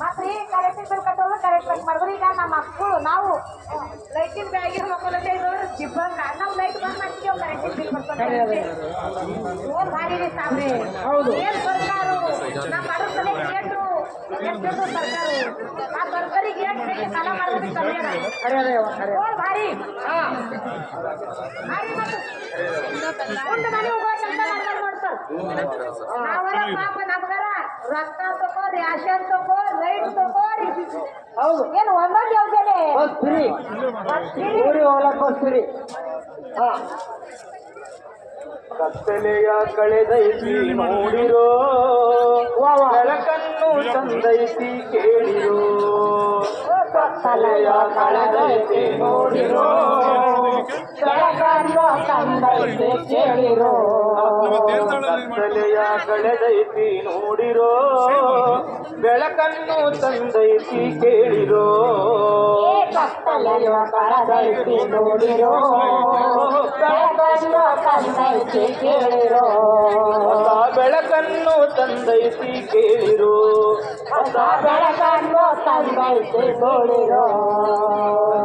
ಮತ್ರಿ correct bill ಕಟ್ಟೋದು correct cut ಮಾಡಿದ್ರು. ಈಗ ನಮ್ಮ ಮಕ್ಕಳು ನಾವು ಲೈಟಿನ ಬ್ಯಾಗಿನ ಮಕ್ಕಳಲ್ಲೇ ಇರೋರು ಜಿಬ್ಬಂಗ ನಾವು ಲೈಟ್ ಬಂದ್ ಮಾಡ್ತೀವಿ, ಕರೆಕ್ಟ್ ಬಿಲ್ ಮಾಡ್ಕೊಂಡು ಓನ್ ಭಾರಿ ರೀ ಸಾಬ್ರಿ. ಏನ್ ಸರ್ಕಾರ ನಮ್ಮ ಮರಸಲೆ ಕೇಟ್ರು ಸರ್ಕಾರ ಆ ಸರ್ಕಾರಿಗೆ ಏನ್ ಸಾಲ ಮಾಡೋದಕ್ಕೆ ಕಮ್ಮಿ ಓನ್ ಭಾರಿ ಭಾರಿ ಮತ್ತು ಒಂದು ಮನೆ ಹೋಗೋ ಕೆಲಸ ಮಾಡ್ತಾರೆ ನೋಡ್ತಾರೆ. ನಾವರ ಪಾಪ ನಮ್ಗಾರ ರೊಕ್ಕ ತಗೋ, ರೇಷನ್ ತಗೋ, ಲೈಟ್ ತಗೋರಿ. ಹೌದು, ಏನು ಒಂದೊಂದು ಯೋಜನೆ ಹೋಗ್ಲಕ್ಕೋಸ್ಕರಿ. ಕತ್ತಲೆಯ ಕಳೆದೈತಿ ನೋಡಿರೋ, ಬೆಳಕನ್ನು ತಂದೈತಿ ಕೇಳಿರೋ. ಕತ್ತಲೆಯ ಕಳೆದೈತಿ ನೋಡಿರೋ, ಬೆಳಕನ್ನು ತಂದೈತಿ ಕೇಳಿರೋ. ಕತ್ತಲೆಯ ಕಳೆದೈತಿ ನೋಡಿರೋ, ಬೆಳಕನ್ನು ತಂದೈತಿ ಕೇಳಿರೋ. ಕತ್ತಲೆಯ ಕಳೆದೈತಿ ನೋಡಿರೋ, ಬೆಳಕನ್ನು ತಂದೈತಿ ಕೇಳಿರೋ. ಹೊಸ ಬೆಳಕನ್ನು ತಂದೈತಿ ಕೇಳಿರೋ, ಹೊಸ ಬೆಳಕನ್ನು ತಂದೈತಿ ನೋಡಿರೋ.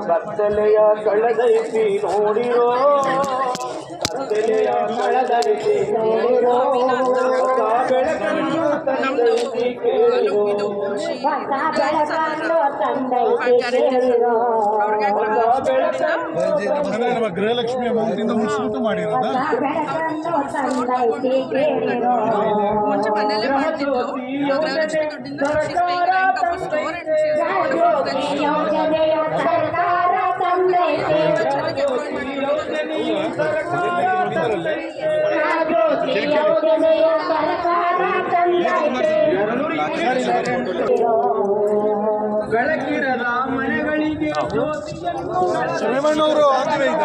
ಕತ್ತಲೆಯ ಕಳೆದೈತಿ ನೋಡಿರೋ, ಕತ್ತಲೆಯ ಕಳೆದೈತಿ ನೋಡಿರೋ. ಹೊಸ ಬೆಳಕನ್ನು ತಂದೈತಿ ಕೇಳಿರೋ, ಹೊಸ ಬೆಳಕನ್ನು ತಂದೈತಿ ಕೇಳಿರೋ. ಹೊಸ ಬೆಳಕನ್ನು ಗೃಹಲಕ್ಷ್ಮಿ ಅಮೌಂಟಿಂದ ಮುಗಿಸ್ಬಿಟ್ಟು ಮಾಡಿರೋದ. ಹೊಸ ಬೆಳಕನ್ನು ತಂದೈತಿ ಕೇಳಿರೋ. ಮುಂಚೆ ಮನೆಯಲ್ಲೇ ಮಾಡ್ತಿದ್ದು, ಇವಾಗ ಗೃಹಲಕ್ಷ್ಮಿ ದುಡ್ಡಿಂದ ಯೋಜನೆಯ ಸರ್ಕಾರ ತಂದೈತಿ, ಯೋಜನೆಯ ಸರ್ಕಾರ ತಂದೈತಿ. ಬೆಳಕಿರದ ಮನೆಗಳಿಗೆ ರೇವಣ್ಣವರು ಆಗ್ತವೆ ಈಗ